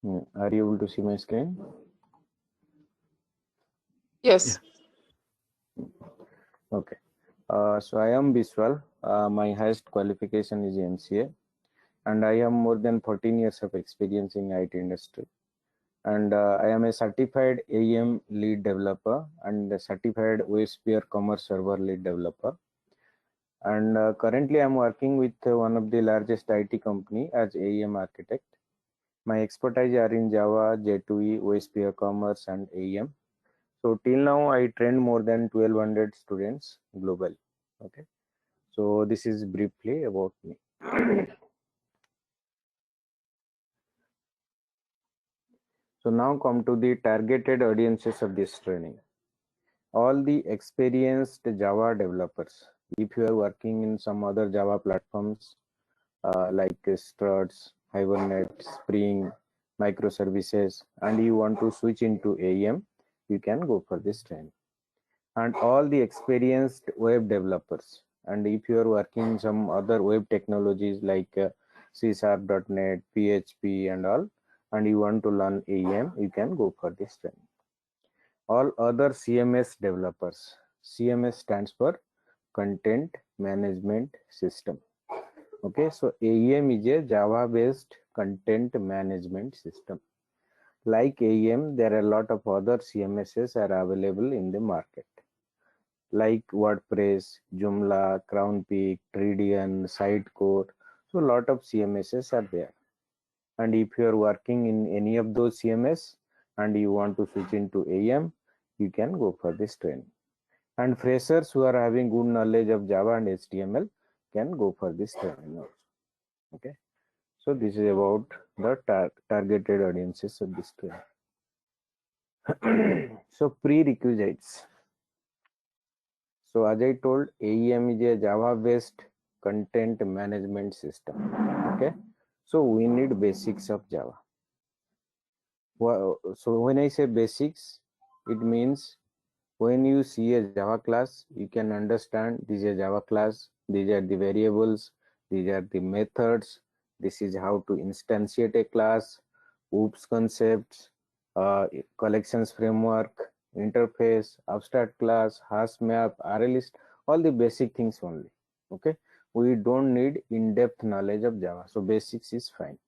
Are you able to see my screen? Yes. Okay. So I am Biswal. My highest qualification is MCA, and I have more than 14 years of experience in IT industry. And I am a certified AEM lead developer and a certified OSPR Commerce Server lead developer. And currently, I'm working with one of the largest IT company as AEM architect. My expertise are in Java, J2E, OSPR Commerce, and AEM. So till now, I trained more than 1,200 students globally. Okay. So this is briefly about me. So now come to the targeted audiences of this training. All the experienced Java developers. If you are working in some other Java platforms like Struts, Hibernate, Spring, microservices, and you want to switch into AEM, you can go for this training. And all the experienced web developers. And if you are working some other web technologies like C#, .NET, PHP, and all, and you want to learn AEM, you can go for this training. All other CMS developers. CMS stands for Content Management System. Okay, so AEM is a Java-based content management system. Like AEM, there are a lot of other CMSs are available in the market, like WordPress, Joomla, CrownPeak, Tridian, Sitecore. So a lot of CMSs are there. And if you are working in any of those CMS and you want to switch into AEM, you can go for this training. And freshers who are having good knowledge of Java and HTML can go for this training also. Okay. So this is about the targeted audiences of this training. So prerequisites. So as I told, AEM is a Java-based content management system. Okay. So we need basics of Java. So when I say basics, it means when you see a Java class, you can understand this is a Java class, these are the variables, these are the methods, this is how to instantiate a class, OOPS concepts, collections framework, interface, abstract class, hash map, array list, all the basic things only. Okay, we don't need in-depth knowledge of Java, so basics is fine.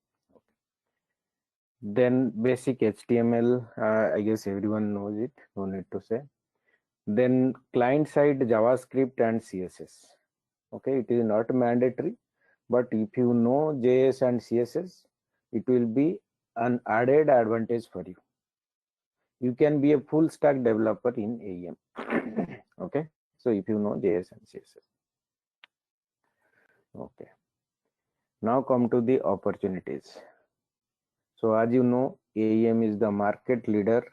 Then basic HTML, I guess everyone knows it, no need to say. Then client side JavaScript and CSS. Okay, it is not mandatory, but if you know JS and CSS, it will be an added advantage for you. You can be a full stack developer in AEM. Okay, so if you know JS and CSS. Okay, now come to the opportunities. So as you know, AEM is the market leader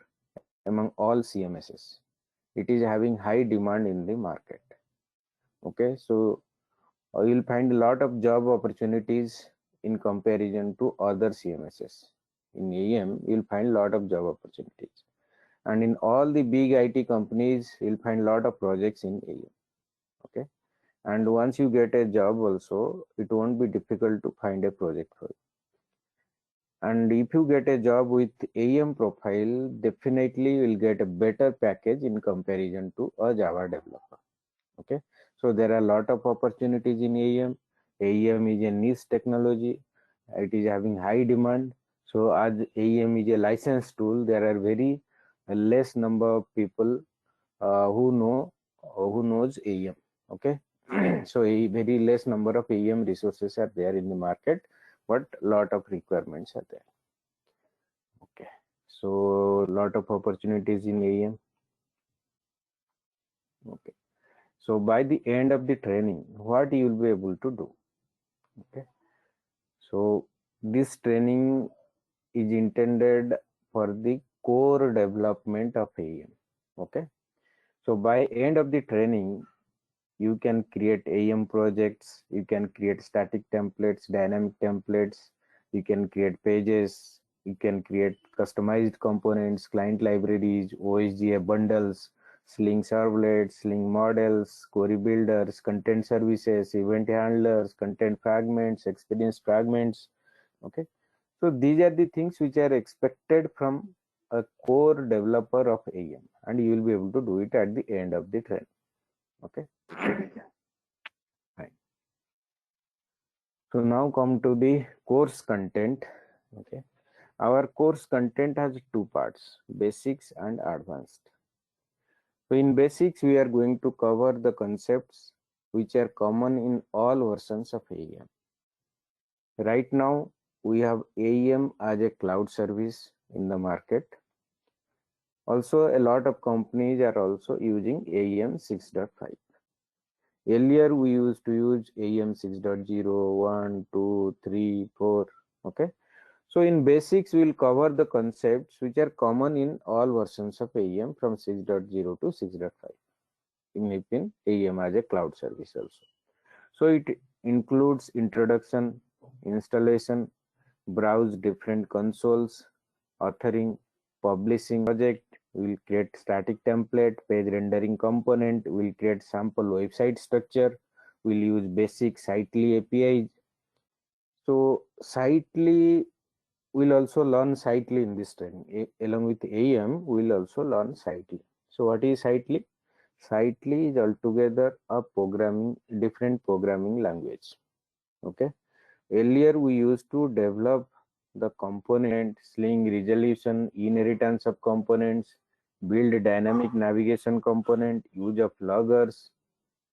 among all CMSs. It is having high demand in the market. Okay, so you'll find a lot of job opportunities in comparison to other CMSs. In AEM, you'll find a lot of job opportunities. And in all the big IT companies, you'll find a lot of projects in AEM. Okay. And once you get a job also, it won't be difficult to find a project for you. And if you get a job with AEM profile, definitely you'll get a better package in comparison to a Java developer. Okay, so there are a lot of opportunities in AEM. AEM is a niche technology. It is having high demand. So as AEM is a licensed tool, there are very less number of people who knows AEM. Okay, so a very less number of AEM resources are there in the market, but lot of requirements are there. Okay, so lot of opportunities in AEM. Okay, so by the end of the training, what you will be able to do? Okay, so this training is intended for the core development of AEM. Okay, so by end of the training, you can create AEM projects, you can create static templates, dynamic templates, you can create pages, you can create customized components, client libraries, OSGA bundles, Sling servlets, Sling models, query builders, content services, event handlers, content fragments, experience fragments. Okay, So these are the things which are expected from a core developer of AEM, and you will be able to do it at the end of the training. Okay. Fine. So now come to the course content. Okay. Our course content has two parts, basics and advanced. So in basics, we are going to cover the concepts which are common in all versions of AEM. Right now, we have AEM as a cloud service in the market. Also, a lot of companies are also using AEM 6.5. Earlier, we used to use AEM 6.0, 1, 2, 3, 4. Okay. So in basics, we will cover the concepts which are common in all versions of AEM from 6.0 to 6.5 in AEM as a cloud service also. So it includes introduction, installation, browse different consoles, authoring, publishing project, we'll create static template, page rendering component, we'll create sample website structure, we'll use basic Sitely APIs. So Sitely, we'll also learn Sitely in this training. Along with AEM, we'll also learn Sitely. So what is Sitely? Sitely is altogether a different programming language. Okay. Earlier, we used to develop the component, sling resolution, inheritance of components, build dynamic navigation component, use of loggers,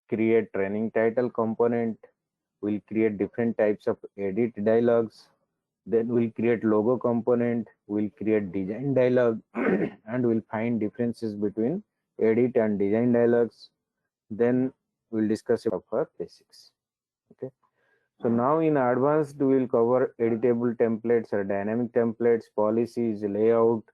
create training title component, we'll create different types of edit dialogs, then we'll create logo component, we'll create design dialog, and we'll find differences between edit and design dialogs. Then we'll discuss about our basics. Okay. So now in advanced, we will cover editable templates or dynamic templates, policies, layout.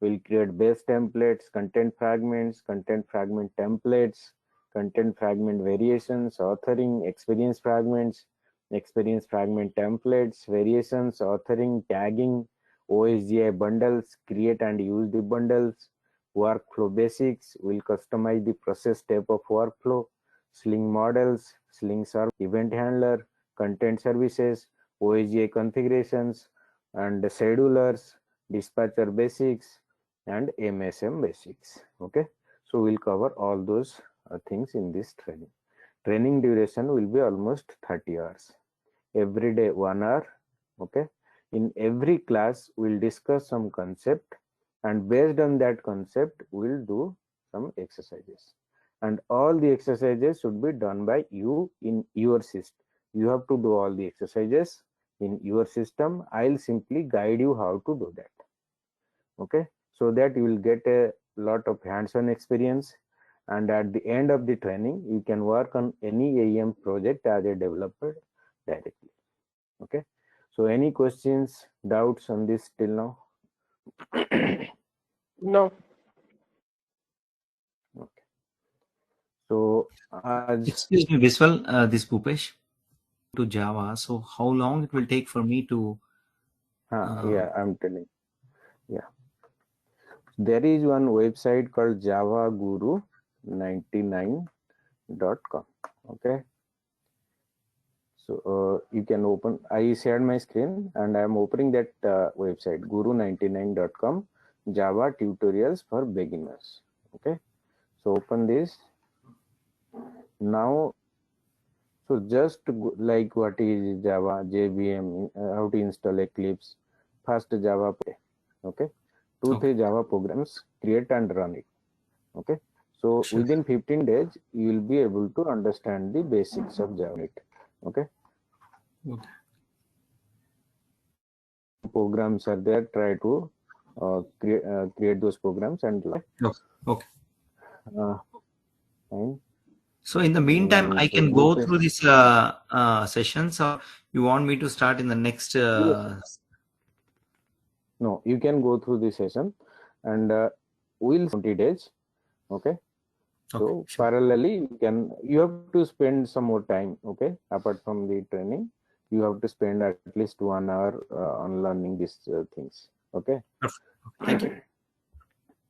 We'll create base templates, content fragment templates, content fragment variations, authoring, experience fragment templates, variations, authoring, tagging, OSGI bundles, create and use the bundles, workflow basics. We'll customize the process step of workflow, sling models, sling server, event handler, content services, OSGI configurations, and schedulers, dispatcher basics, and MSM basics. Okay, so we'll cover all those things in this training. Training duration will be almost 30 hours. Every day 1 hour. Okay, in every class we'll discuss some concept, and based on that concept we'll do some exercises, and all the exercises should be done by you in your system. You have to do all the exercises in your system. I'll simply guide you how to do that. Okay, so that you will get a lot of hands-on experience, and at the end of the training you can work on any AEM project as a developer directly. Okay, so any questions, doubts on this till now? No. Okay, so Excuse me, Viswal, this Bhupesh to Java. So how long it will take for me to? yeah, I'm telling. Yeah, there is one website called javaguru99.com. Okay, so you can open. I shared my screen and I am opening that website guru99.com, Java tutorials for beginners. Okay, so open this now. So just like what is Java, JVM, how to install Eclipse, first Java, okay, 2-3 Java programs, create and run it. Okay, so Sure. within 15 days you will be able to understand the basics of Java. Okay. Okay. Programs are there. Try to create those programs and Okay. fine. So in the meantime, I So can go through these sessions, or you want me to start in the next? No, you can go through the session, and we'll 20 days. Okay. So sure. parallelly, you have to spend some more time. Okay, apart from the training, you have to spend at least 1 hour on learning these things. Okay. Perfect. Thank you.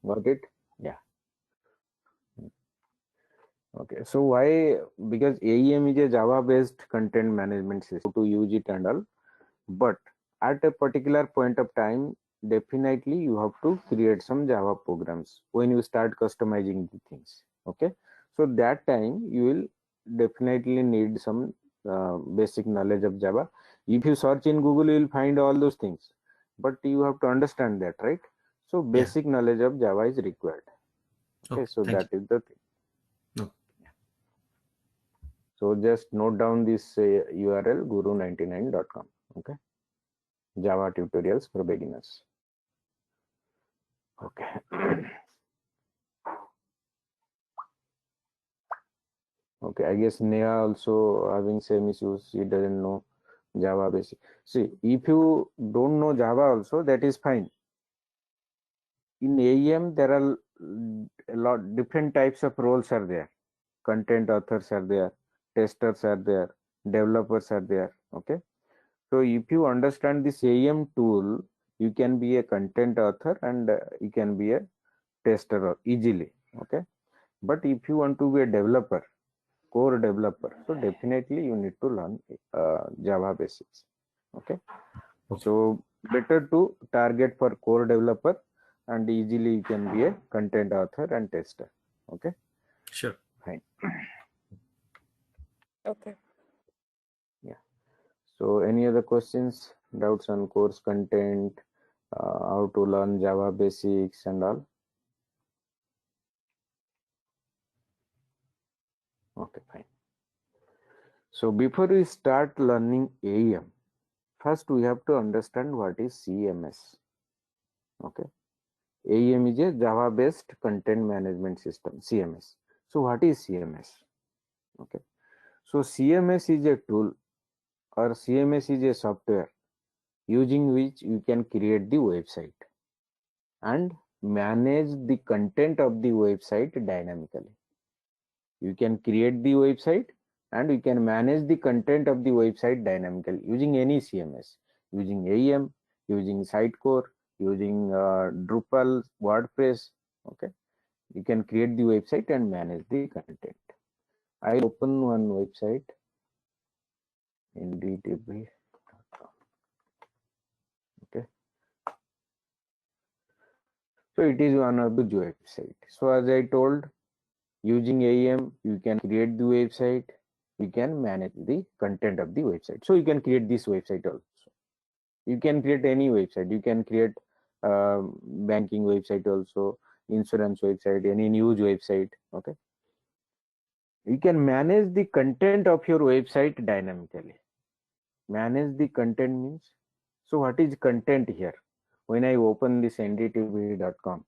Got it? Yeah. Okay. So why? Because AEM is a Java-based content management system to use it and all, but at a particular point of time, definitely you have to create some Java programs when you start customizing the things. Okay, so that time you will definitely need some basic knowledge of Java. If you search in Google, you will find all those things, but you have to understand that, right? So Yeah. basic knowledge of Java is required. Okay, Okay. so Thank that is the thing. you. No. So just note down this URL guru99.com. Okay, Java tutorials for beginners. Okay. Okay, I guess Neha also having same issues. He doesn't know Java basic. See, if you don't know Java also, that is fine. In AEM, there are a lot different types of roles are there. Content authors are there, testers are there, developers are there. Okay, so if you understand this AEM tool, you can be a content author and you can be a tester easily. Okay, but if you want to be a developer, core developer, so definitely you need to learn Java basics. Okay, Okay. so better to target for core developer, and easily you can be a content author and tester. Okay, Sure. fine. Okay. Yeah, so any other questions, doubts on course content, how to learn Java basics and all? Okay, fine. So before we start learning AEM, first we have to understand what is CMS. Okay, AEM is a Java based content management system, CMS. So what is CMS? Okay, so CMS is a tool, or CMS is a software using which you can create the website and manage the content of the website dynamically. You can create the website and you can manage the content of the website dynamically using any CMS, using AEM, using Sitecore, using Drupal, WordPress. Okay, you can create the website and manage the content. I'll open one website in DTP. Okay, so it is one of the website. So as I told, using AEM, you can create the website, you can manage the content of the website. So you can create this website also. You can create any website. You can create banking website also, insurance website, any news website. Okay, you can manage the content of your website dynamically. Manage the content means, so what is content here? When I open this ndtv.com,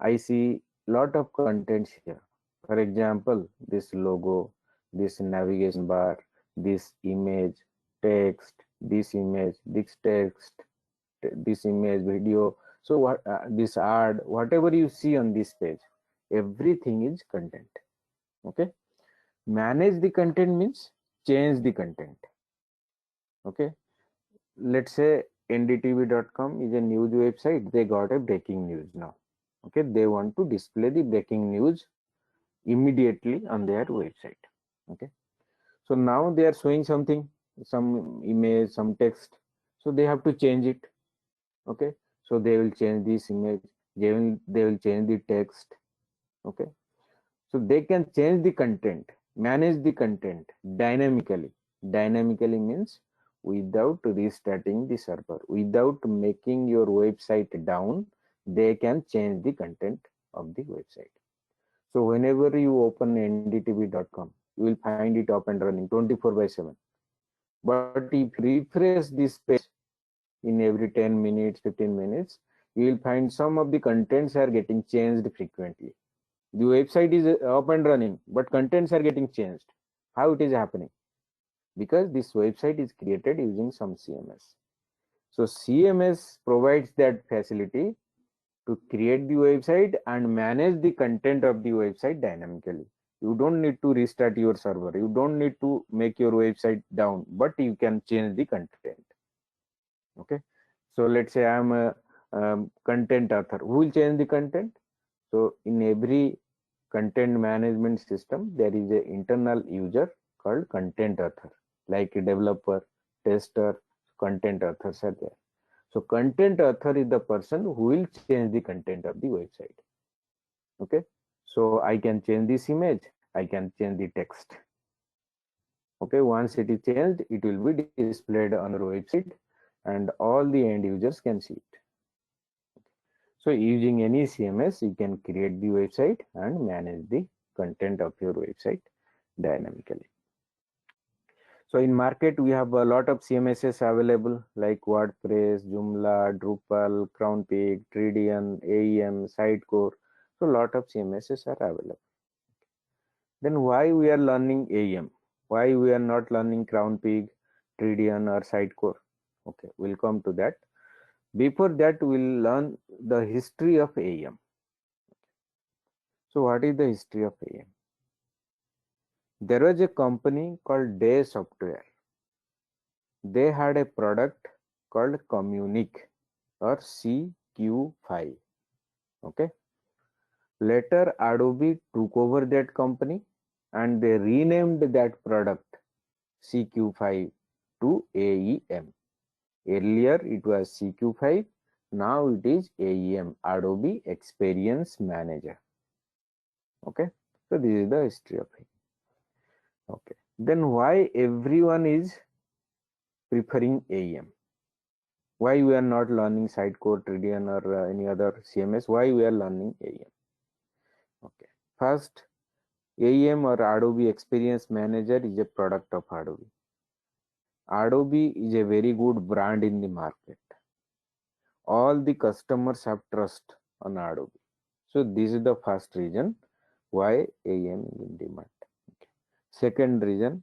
I see lot of contents here. For example, this logo, this navigation bar, this image, text, this image, this text, this image, video. So what this ad, whatever you see on this page, everything is content. Okay, manage the content means change the content. Okay, let's say ndtv.com is a news website. They got a breaking news now. Okay, they want to display the breaking news immediately on their website. Okay, so now they are showing something, some image, some text, so they have to change it. Okay, so they will change this image, they will change the text. Okay, so they can change the content, manage the content dynamically. Dynamically means without restarting the server, without making your website down, they can change the content of the website. So whenever you open ndtv.com, you will find it up and running 24/7. But if you refresh this page in every 10 minutes, 15 minutes, you will find some of the contents are getting changed frequently. The website is up and running, but contents are getting changed. How it is happening? Because this website is created using some CMS. So CMS provides that facility to create the website and manage the content of the website dynamically. You don't need to restart your server. You don't need to make your website down, but you can change the content. Okay. So let's say I'm a content author. Who will change the content? So in every content management system, there is an internal user called content author, like a developer, tester, content authors are there. So content author is the person who will change the content of the website. Okay, so I can change this image, I can change the text. Okay, once it is changed, it will be displayed on your website and all the end users can see it. So using any CMS, you can create the website and manage the content of your website dynamically. So in market, we have a lot of CMSs available like WordPress, Joomla, Drupal, CrownPeak, Tridian, AEM, Sitecore. So a lot of CMSs are available. Then why we are learning AEM? Why we are not learning CrownPeak, Tridian or Sitecore? Okay, we'll come to that. Before that, we'll learn the history of AEM. So what is the history of AEM? There was a company called Day Software. They had a product called Communique or CQ5. Okay. Later, Adobe took over that company and they renamed that product CQ5 to AEM. Earlier, it was CQ5. Now it is AEM, Adobe Experience Manager. Okay. So this is the history of it. Okay. Then why everyone is preferring AEM? Why we are not learning Sitecore, Tridian or any other CMS? Why we are learning AEM? Okay. First, AEM or Adobe Experience Manager is a product of Adobe. Adobe is a very good brand in the market. All the customers have trust on Adobe. So this is the first reason why AEM is in demand. Okay. Second reason,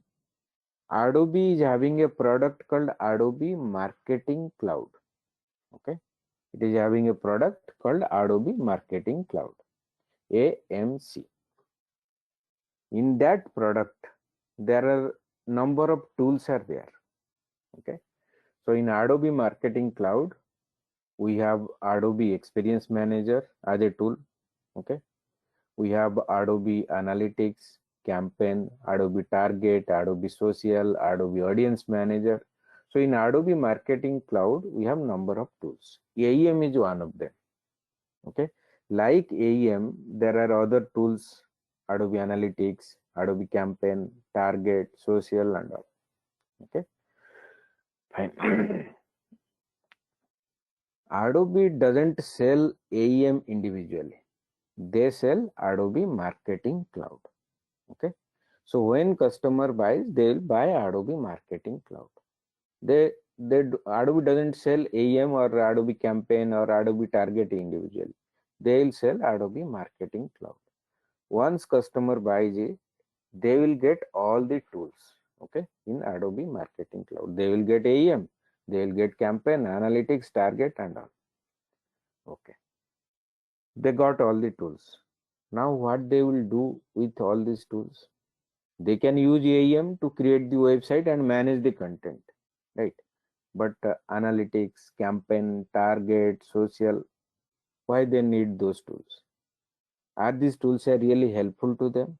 Adobe is having a product called Adobe Marketing Cloud. Okay, it is having a product called Adobe Marketing Cloud, AMC. In that product, there are number of tools are there. Okay, so in Adobe Marketing Cloud, we have Adobe Experience Manager as a tool. Okay, we have Adobe Analytics, Campaign, Adobe Target, Adobe Social, Adobe Audience Manager. So in Adobe Marketing Cloud, we have number of tools. AEM is one of them. Okay, like AEM, there are other tools: Adobe Analytics, Adobe Campaign, Target, Social, and all. Okay, fine. Adobe doesn't sell AEM individually. They sell Adobe Marketing Cloud. Okay, so when customer buys, they'll buy Adobe Marketing Cloud. Adobe doesn't sell AEM or Adobe Campaign or Adobe Target individually. They'll sell Adobe Marketing Cloud. Once customer buys it, they will get all the tools. Okay, in Adobe Marketing Cloud, they will get AEM, they will get Campaign, Analytics, Target, and all. Okay, they got all the tools. Now what they will do with all these tools? They can use AEM to create the website and manage the content, right? But Analytics, Campaign, Target, Social, why they need those tools? Are these tools are really helpful to them?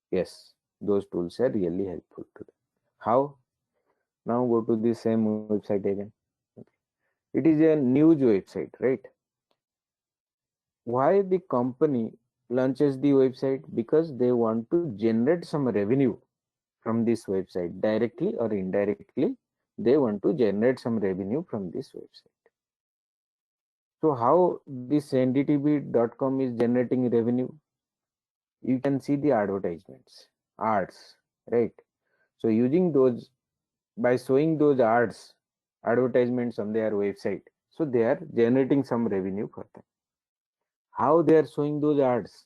Yes, those tools are really helpful to them. How? Now go to the same website again. It is a news website, right? Why the company launches the website? Because they want to generate some revenue from this website, directly or indirectly. They want to generate some revenue from this website. So how this ndtv.com is generating revenue? You can see the advertisements, ads, right? So using those, by showing those ads, advertisements on their website, so they are generating some revenue for them. How they are showing those ads?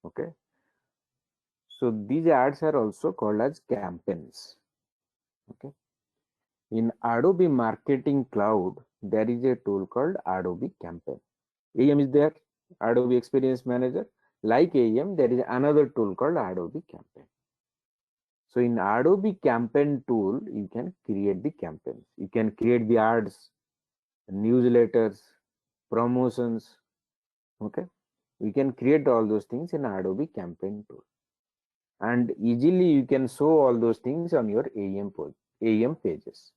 Okay, so these ads are also called as campaigns. Okay, in Adobe Marketing Cloud, there is a tool called Adobe Campaign. AEM is there, Adobe Experience Manager. Like AEM, there is another tool called Adobe Campaign. So in Adobe Campaign tool, you can create the campaigns. You can create the ads, newsletters, promotions. Okay, we can create all those things in Adobe Campaign tool, and easily you can show all those things on your AEM pages.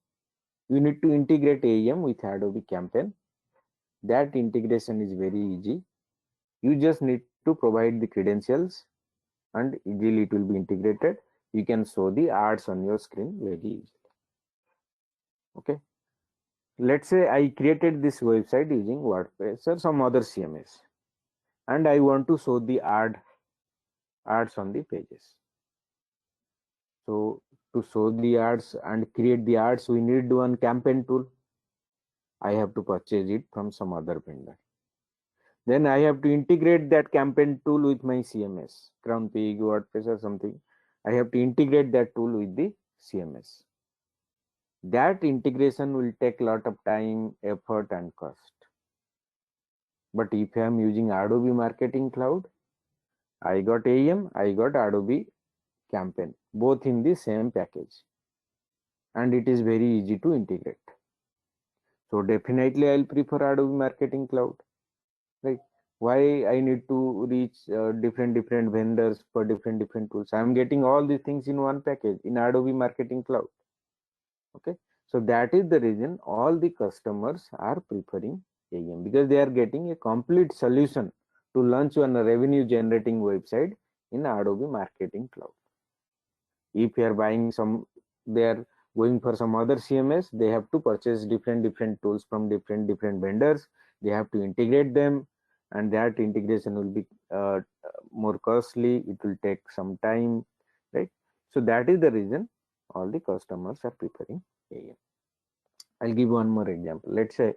You need to integrate AEM with Adobe Campaign. That integration is very easy. You just need to provide the credentials and easily it will be integrated. You can show the ads on your screen very easily. Okay. Let's say I created this website using WordPress or some other CMS, and I want to show the ads on the pages. So to show the ads and create the ads, we need one campaign tool. I have to purchase it from some other vendor. Then I have to integrate that campaign tool with my CMS, CrownPig, WordPress or something. I have to integrate that tool with the CMS. That integration will take a lot of time, effort and cost. But if I am using Adobe Marketing Cloud, I got AEM, I got Adobe Campaign, both in the same package. And it is very easy to integrate. So definitely I'll prefer Adobe Marketing Cloud, right? Why I need to reach different vendors for different tools? I'm getting all these things in one package in Adobe Marketing Cloud. Okay, so that is the reason all the customers are preferring AEM, because they are getting a complete solution to launch on a revenue generating website in Adobe Marketing Cloud. If you are buying some, they are going for some other CMS, they have to purchase different tools from different vendors. They have to integrate them, and that integration will be more costly. It will take some time, right? So that is the reason all the customers are preferring AEM. I'll give one more example. Let's say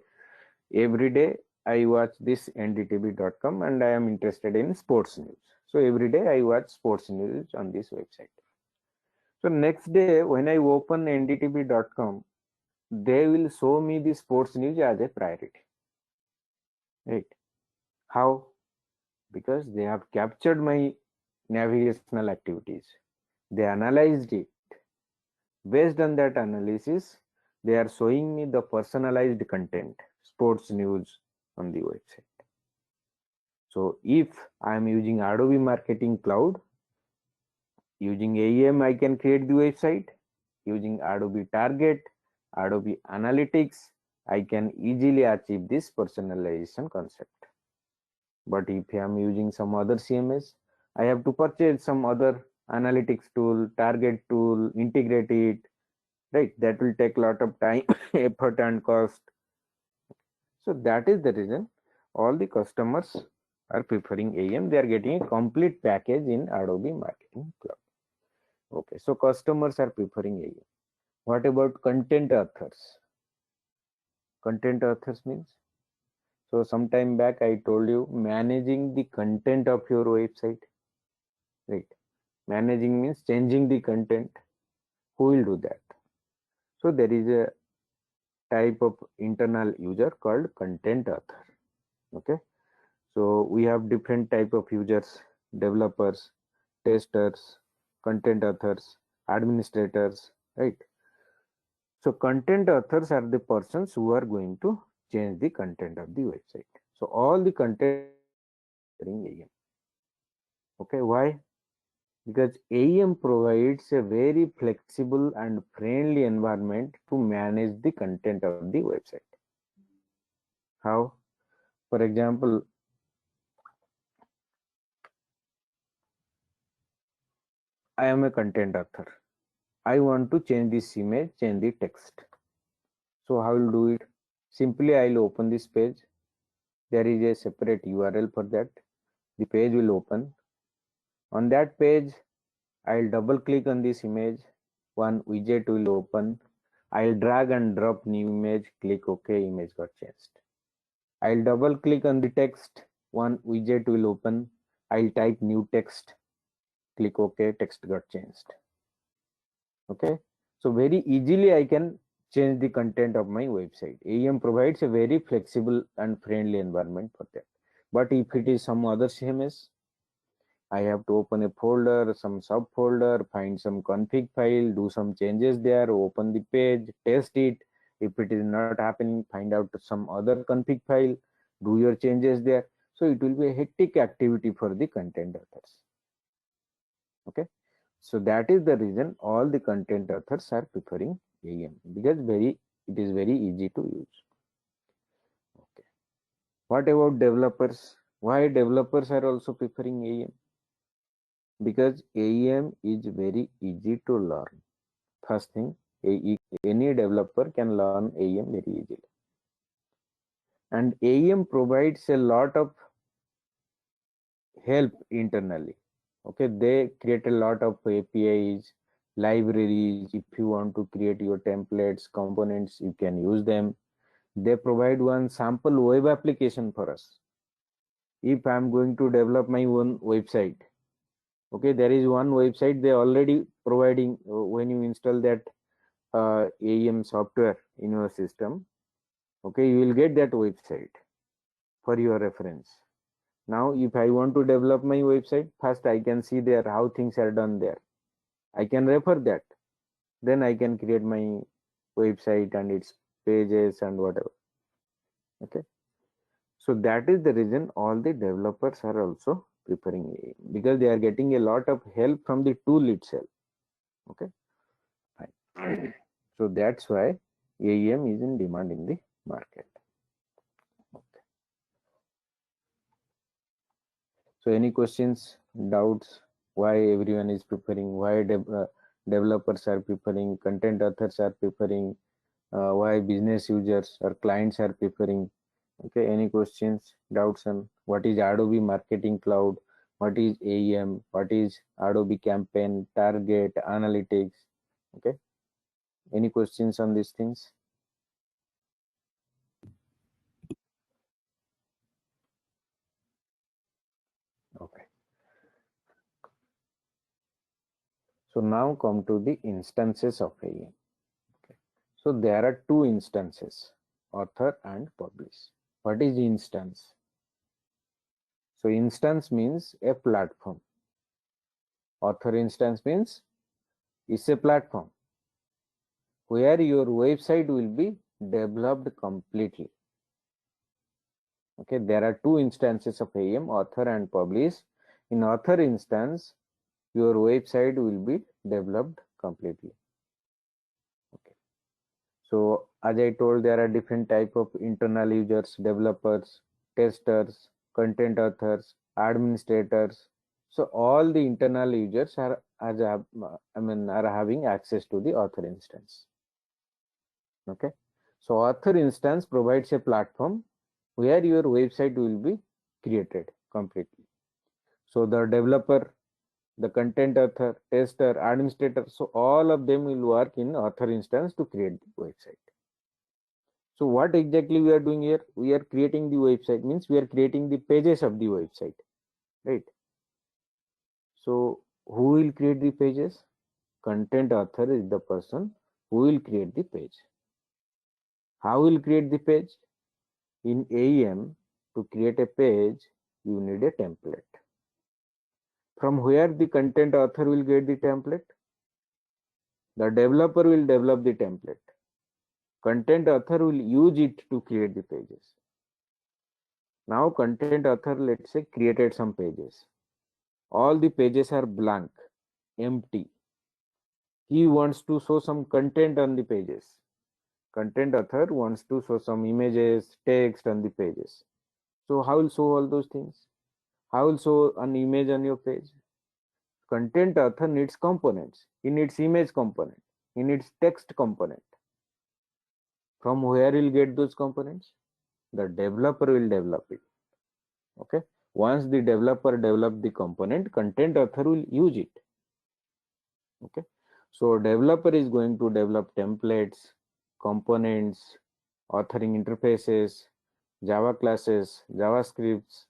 every day I watch this ndtv.com and I am interested in sports news. So every day I watch sports news on this website. So next day when I open ndtv.com, they will show me the sports news as a priority. Right? How? Because they have captured my navigational activities. They analyzed it. Based on that analysis, they are showing me the personalized content, sports news on the website. So if I am using Adobe Marketing Cloud, using AEM, I can create the website. Using Adobe Target, Adobe Analytics, I can easily achieve this personalization concept. But if I am using some other CMS, I have to purchase some other analytics tool, target tool, integrate it, right? That will take a lot of time, effort and cost. So that is the reason all the customers are preferring AEM. They are getting a complete package in Adobe Marketing Cloud. Okay, so customers are preferring AEM. What about content authors? Content authors means, so sometime back I told you, managing the content of your website, right? Managing means changing the content. Who will do that? So there is a type of internal user called content author. Okay, so we have different type of users: developers, testers, content authors, administrators, right? So content authors are the persons who are going to change the content of the website. So all the content in AEM. Okay, why? Because AEM provides a very flexible and friendly environment to manage the content of the website. How? For example, I am a content author. I want to change this image, change the text. So how will do it? Simply I'll open this page. There is a separate URL for that. The page will open. On that page, I'll double click on this image. One widget will open. I'll drag and drop new image, click OK, image got changed. I'll double click on the text. One widget will open. I'll type new text, click OK, text got changed. Okay, so very easily I can change the content of my website. AEM provides a very flexible and friendly environment for that. But if it is some other CMS, I have to open a folder, some subfolder, find some config file, do some changes there, open the page, test it. If it is not happening, find out some other config file, do your changes there. So it will be a hectic activity for the content authors. Okay, so that is the reason all the content authors are preferring AEM, because very It is very easy to use. Okay. What about developers? Why developers are also preferring AEM? Because AEM is very easy to learn. First thing, any developer can learn AEM very easily. And AEM provides a lot of help internally. Okay, they create a lot of APIs, libraries. If you want to create your templates, components, you can use them. They provide one sample web application for us. If I'm going to develop my own website, okay, there is one website they already providing. When you install that AEM software in your system, okay, you will get that website for your reference. Now if I want to develop my website, first I can see there how things are done there. I can refer that, then I can create my website and its pages and whatever. Okay, so that is the reason all the developers are also preferring AEM, because they are getting a lot of help from the tool itself. Okay, fine. So that's why AEM is in demand in the market. Okay. So any questions, doubts, why everyone is preferring, why developers are preferring, content authors are preferring, why business users or clients are preferring? Okay, any questions, doubts on what is Adobe Marketing Cloud, what is AEM, what is Adobe Campaign, Target, Analytics? Okay, any questions on these things? Okay. So now come to the instances of AEM. Okay. So there are two instances, author and publish. What is instance? So instance means a platform. Author instance means it's a platform where your website will be developed completely. Okay, there are two instances of AEM, author and publish. In author instance, your website will be developed completely. Okay. So as I told, there are different type of internal users, developers, testers, content authors, administrators. So all the internal users are are having access to the author instance. Okay. So author instance provides a platform where your website will be created completely. So the developer, the content author, tester, administrator, so all of them will work in author instance to create the website. So what exactly we are doing here? We are creating the website, means we are creating the pages of the website, right? So who will create the pages? Content author is the person who will create the page. How will create the page? In AEM, to create a page, you need a template. From where the content author will get the template? The developer will develop the template. Content author will use it to create the pages. Now content author, let's say, created some pages. All the pages are blank, empty. He wants to show some content on the pages. Content author wants to show some images, text on the pages. So how will show all those things? How will show an image on your page? Content author needs components. He needs image component. He needs text component. From where he'll get those components? The developer will develop it. Okay. Once the developer develop the component, content author will use it. Okay. So developer is going to develop templates, components, authoring interfaces, Java classes, JavaScripts.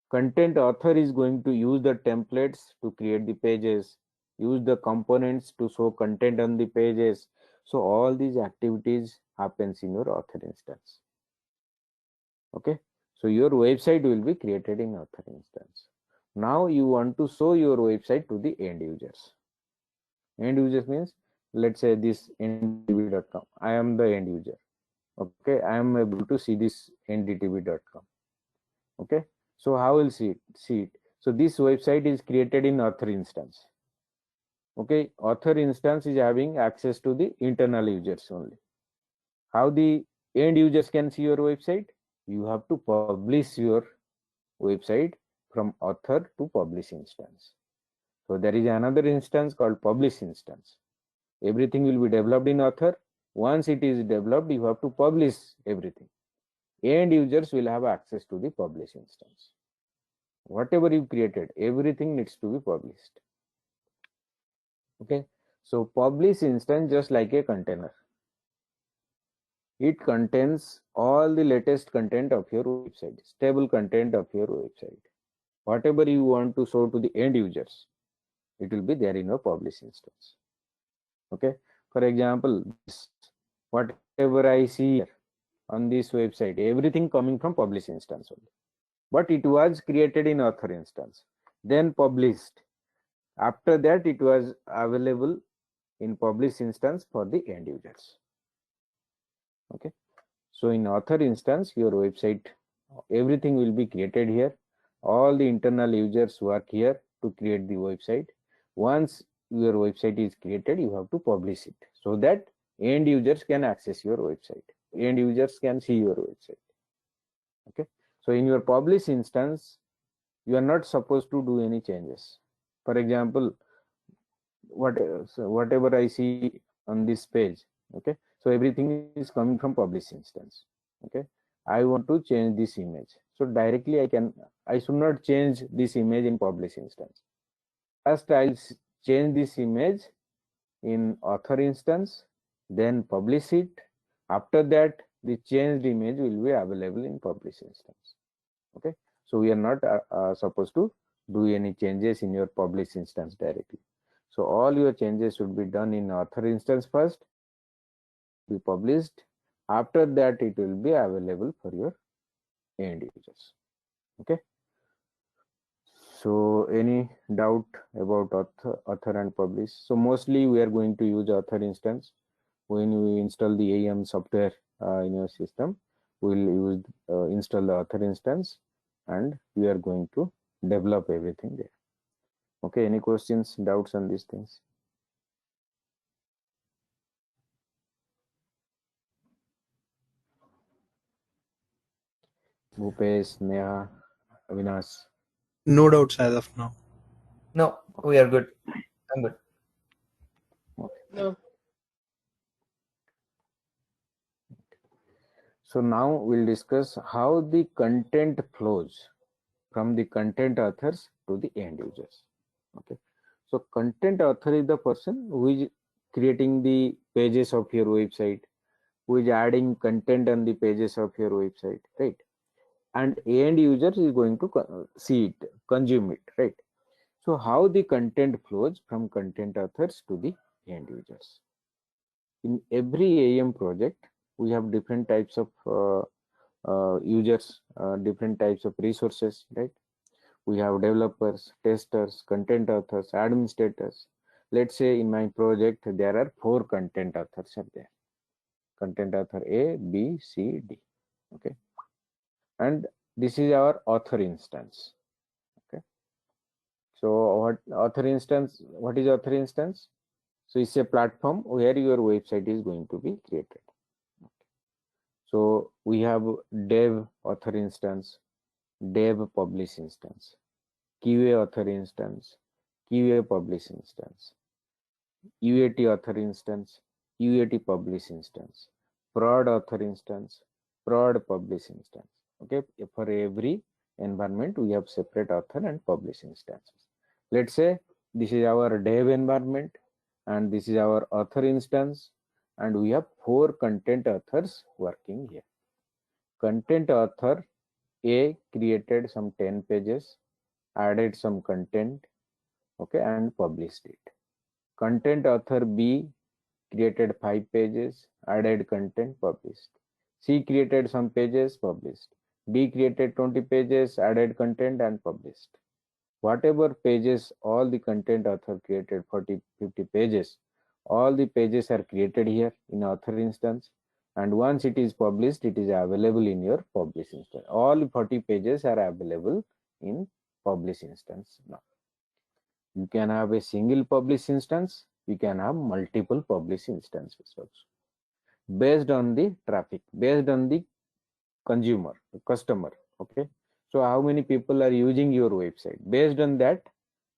Content author is going to use the templates to create the pages, use the components to show content on the pages. So all these activities happens in your author instance. Okay. So your website will be created in author instance. Now you want to show your website to the end users. End users means, let's say this nddtv.com. I am the end user. Okay, I am able to see this nddtv.com. Okay, so how will see it? So this website is created in author instance. Okay, author instance is having access to the internal users only. How the end users can see your website? You have to publish your website from author to publish instance. So there is another instance called publish instance. Everything will be developed in author. Once it is developed, you have to publish everything. End users will have access to the publish instance. Whatever you created, everything needs to be published. Okay, so publish instance just like a container. It contains all the latest content of your website, stable content of your website. Whatever you want to show to the end users, it will be there in your publish instance. Okay, for example, this whatever I see here on this website, everything coming from publish instance only, but it was created in author instance, then published. After that, it was available in publish instance for the end users. Okay, so in author instance, your website, everything will be created here. All the internal users work here to create the website. Once your website is created, you have to publish it so that end users can access your website. End users can see your website. Okay, so in your publish instance, you are not supposed to do any changes. For example, whatever I see on this page, okay, so everything is coming from publish instance. Okay, I want to change this image, so directly I should not change this image in publish instance. First I'll change this image in author instance, then publish it. After that, the changed image will be available in publish instance. Okay, so we are not supposed to do any changes in your publish instance directly. So all your changes should be done in author instance first, be published. After that, it will be available for your end users. Okay, so any doubt about author and publish? So mostly we are going to use author instance. When you install the AEM software in your system, we will use install the author instance, and we are going to develop everything there. Okay, any questions, doubts on these things? Bhupesh, Neha, Avinash. No doubts as of now. No, we are good. I'm good. Okay. So now we'll discuss how the content flows from the content authors to the end users. Okay, so content author is the person who is creating the pages of your website, who is adding content on the pages of your website, right? And end user is going to see it, consume it, right? So how the content flows from content authors to the end users? In every AEM project, we have different types of users, different types of resources, right? We have developers, testers, content authors, administrators. Let's say in my project, there are 4 content authors are there. Content author A, B, C, D. Okay. And this is our author instance. Okay. So what author instance, what is author instance? So it's a platform where your website is going to be created. So we have dev author instance, dev publish instance, QA author instance, QA publish instance, UAT author instance, UAT publish instance, prod author instance, prod publish instance. Okay, for every environment we have separate author and publish instances. Let's say this is our dev environment and this is our author instance, and we have 4 content authors working here. Content author A created some 10 pages, added some content, okay, and published it. Content author B created 5 pages, added content, published. C created some pages, published. D created 20 pages, added content, and published. Whatever pages all the content author created, 40, 50 pages, all the pages are created here in author instance, and once it is published, it is available in your publish instance. All 40 pages are available in publish instance now. You can have a single publish instance, you can have multiple publish instances also. based on the traffic, based on the customer. Okay, so how many people are using your website? Based on that,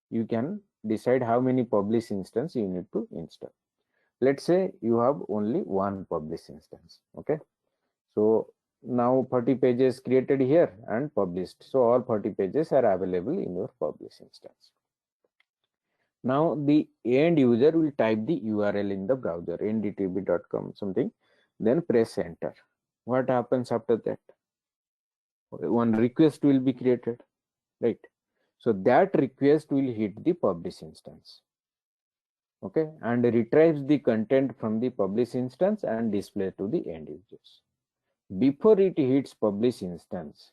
you can decide how many publish instance you need to install. Let's say you have only one publish instance. Okay, so now 30 pages created here and published. So all 30 pages are available in your publish instance. Now the end user will type the URL in the browser, ndtb.com something, then press enter. What happens after that? One request will be created, right? So that request will hit the publish instance. Okay, and retrieves the content from the publish instance and display to the end users. Before it hits publish instance,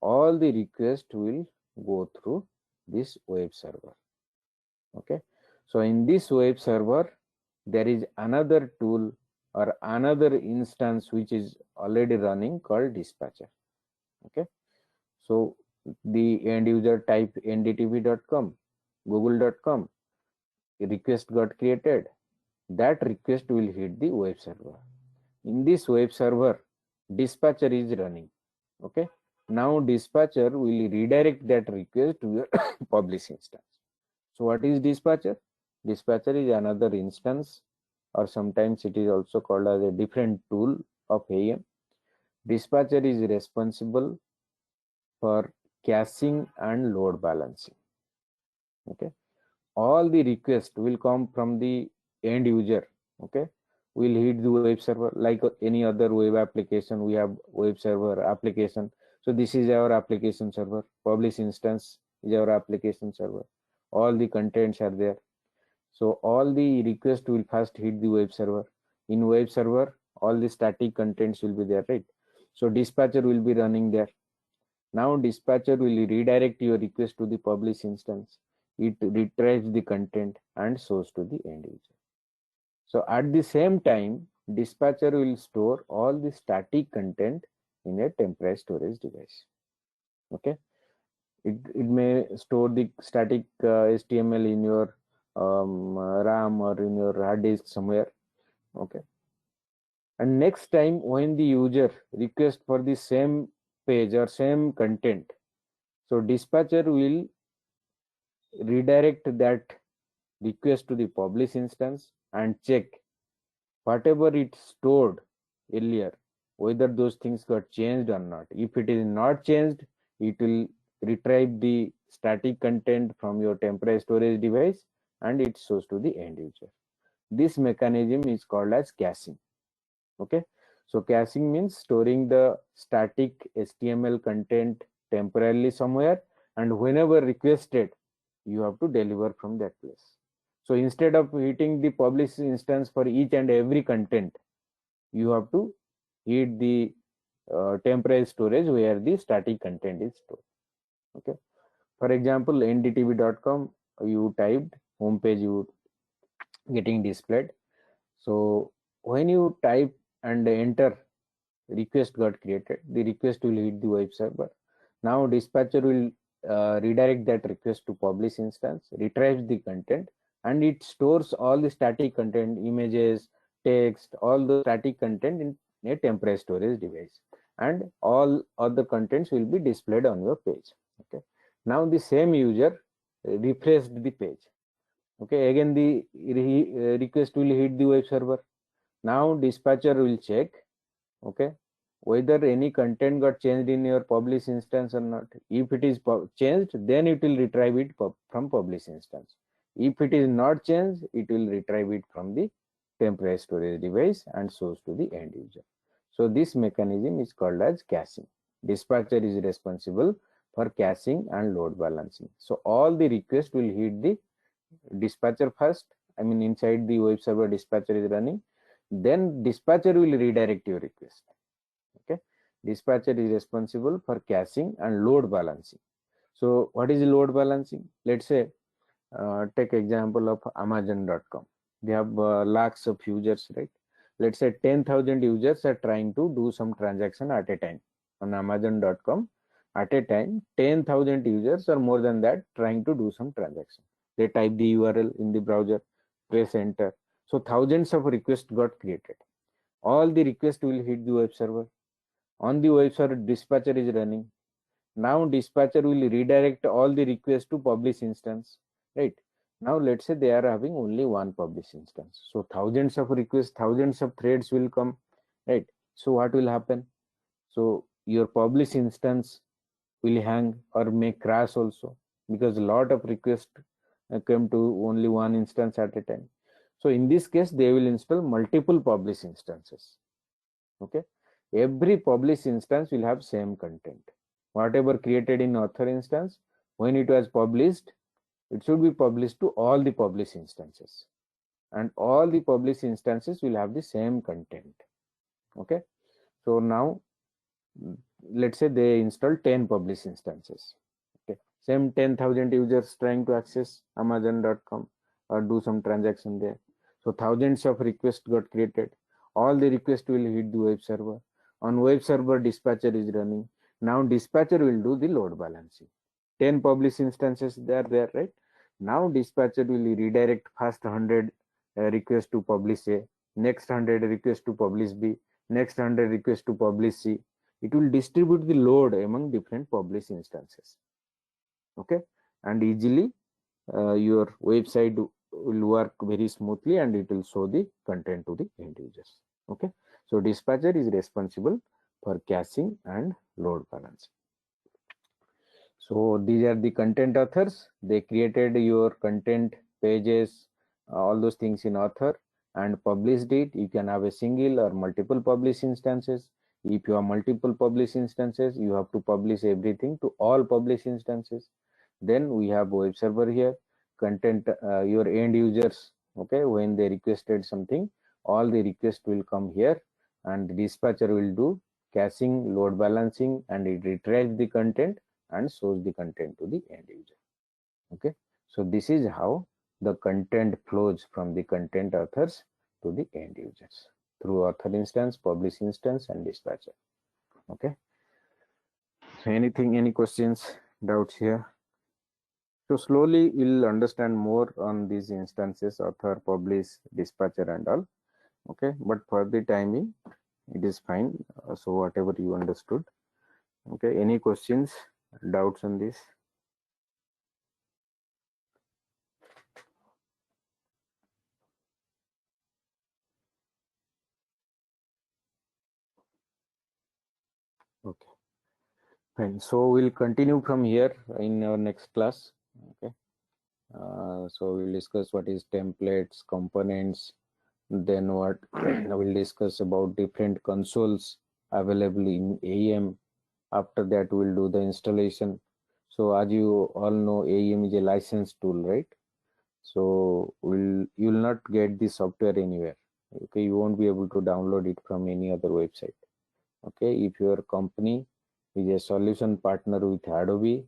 all the requests will go through this web server. Okay, so in this web server, there is another tool or another instance which is already running called dispatcher. Okay, so the end user type ndtv.com, google.com, request got created. That request will hit the web server. In this web server, dispatcher is running. Okay, now dispatcher will redirect that request to your publish instance. So what is dispatcher? Dispatcher is another instance, or sometimes it is also called as a different tool of AEM. Dispatcher is responsible for caching and load balancing. Okay, all the requests will come from the end user. Okay, will hit the web server like any other web application. We have web server application. So this is our application server. Publish instance is our application server. All the contents are there. So all the requests will first hit the web server. In web server, all the static contents will be there, right? So dispatcher will be running there. Now dispatcher will redirect your request to the publish instance. It retrieves the content and shows to the end user. So at the same time, dispatcher will store all the static content in a temporary storage device. Okay, it may store the static HTML in your RAM or in your hard disk somewhere. Okay, and next time when the user requests for the same page or same content, so dispatcher will redirect that request to the publish instance and check whatever it stored earlier, whether those things got changed or not. If it is not changed, it will retrieve the static content from your temporary storage device and it shows to the end user. This mechanism is called as caching. Okay, so caching means storing the static HTML content temporarily somewhere, and whenever requested, you have to deliver from that place. So instead of hitting the publish instance for each and every content, you have to hit the temporary storage where the static content is stored. Okay, for example, ndtv.com, you typed homepage, you getting displayed. So when you type and enter, request got created, the request will hit the web server. Now dispatcher will redirect that request to publish instance, retrieves the content, and it stores all the static content, images, text, all the static content in a temporary storage device, and all other contents will be displayed on your page. Okay, now the same user refreshed the page. Okay, again the request will hit the web server. Now dispatcher will check, okay, whether any content got changed in your publish instance or not. If it is changed, then it will retrieve it from publish instance. If it is not changed, it will retrieve it from the temporary storage device and shows to the end user. So this mechanism is called as caching. Dispatcher is responsible for caching and load balancing. So all the requests will hit the dispatcher first. I mean, inside the web server, dispatcher is running. Then dispatcher will redirect your request. Okay, dispatcher is responsible for caching and load balancing. So what is load balancing? Let's say take example of amazon.com. They have lakhs of users, right? Let's say 10,000 users are trying to do some transaction at a time on amazon.com. At a time, 10,000 users or more than that trying to do some transaction. They type the URL in the browser, press enter. So thousands of requests got created. all the requests will hit the web server. On the web server, dispatcher is running. Now dispatcher will redirect all the requests to publish instance, right? Now let's say they are having only one publish instance. So thousands of requests, thousands of threads will come, right? So what will happen? So your publish instance will hang or may crash also, because a lot of requests come to only one instance at a time. So in this case, they will install multiple publish instances. Okay, every publish instance will have same content. Whatever created in author instance, when it was published, it should be published to all the publish instances, and all the publish instances will have the same content. Okay, so now let's say they install 10 publish instances. Okay, same 10,000 users trying to access amazon.com or do some transaction there. So thousands of requests got created. All the requests will hit the web server. On web server, dispatcher is running. Now dispatcher will do the load balancing. 10 publish instances they are there, right? Now dispatcher will redirect first 100 requests to publish A, next 100 requests to publish B, next 100 requests to publish C. It will distribute the load among different publish instances. Okay, and easily your website will work very smoothly, and it will show the content to the end users. Okay, so dispatcher is responsible for caching and load balancing. So these are the content authors. They created your content pages, all those things in author, and published it. You can have a single or multiple publish instances. If you have multiple publish instances, you have to publish everything to all publish instances. Then we have web server here, content, your end users. Okay, when they requested something, all the requests will come here, and the dispatcher will do caching, load balancing, and it retrieves the content and shows the content to the end user. Okay, so this is how the content flows from the content authors to the end users through author instance, publish instance, and dispatcher. Okay, any questions, doubts here? So slowly you'll understand more on these instances, author, publish, dispatcher, and all. Okay, but for the timing it is fine. So whatever you understood. Okay, any questions, doubts on this? Okay, fine. So we'll continue from here in our next class. Okay, so we'll discuss what is templates, components, then what we'll discuss about different consoles available in AEM. After that, we'll do the installation. So as you all know, AEM is a licensed tool, right? So you'll not get the software anywhere. Okay, you won't be able to download it from any other website. Okay, if your company is a solution partner with Adobe,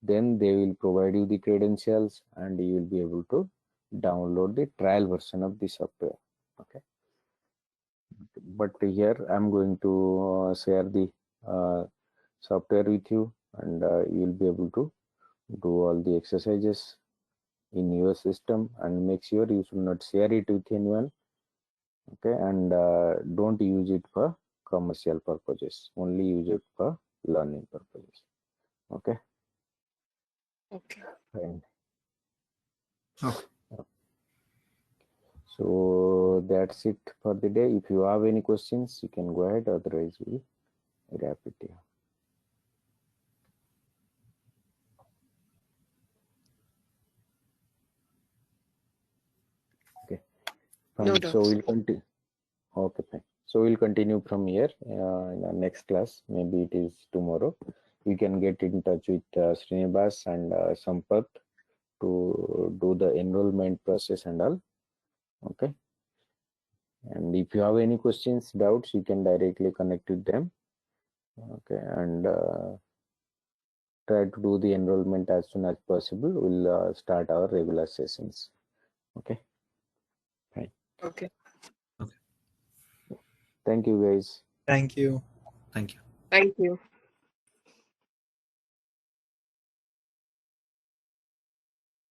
then they will provide you the credentials, and you will be able to download the trial version of the software. Okay, but here I'm going to share the software with you, and you will be able to do all the exercises in your system, and make sure you should not share it with anyone. Okay, and don't use it for commercial purposes, only use it for learning purposes. Okay, Okay. fine. Okay. So that's it for the day. If you have any questions, you can go ahead, otherwise we wrap it here. Okay, fine. No So doubts. we'll continue. Okay, fine. So we'll continue from here in our next class. Maybe it is tomorrow. You can get in touch with Srinivas and Sampath to do the enrollment process and all. Okay. And if you have any questions, doubts, you can directly connect with them. Okay. And try to do the enrollment as soon as possible. We'll start our regular sessions. Okay. Fine. Okay. Thank you, guys. Thank you. Thank you. Thank you.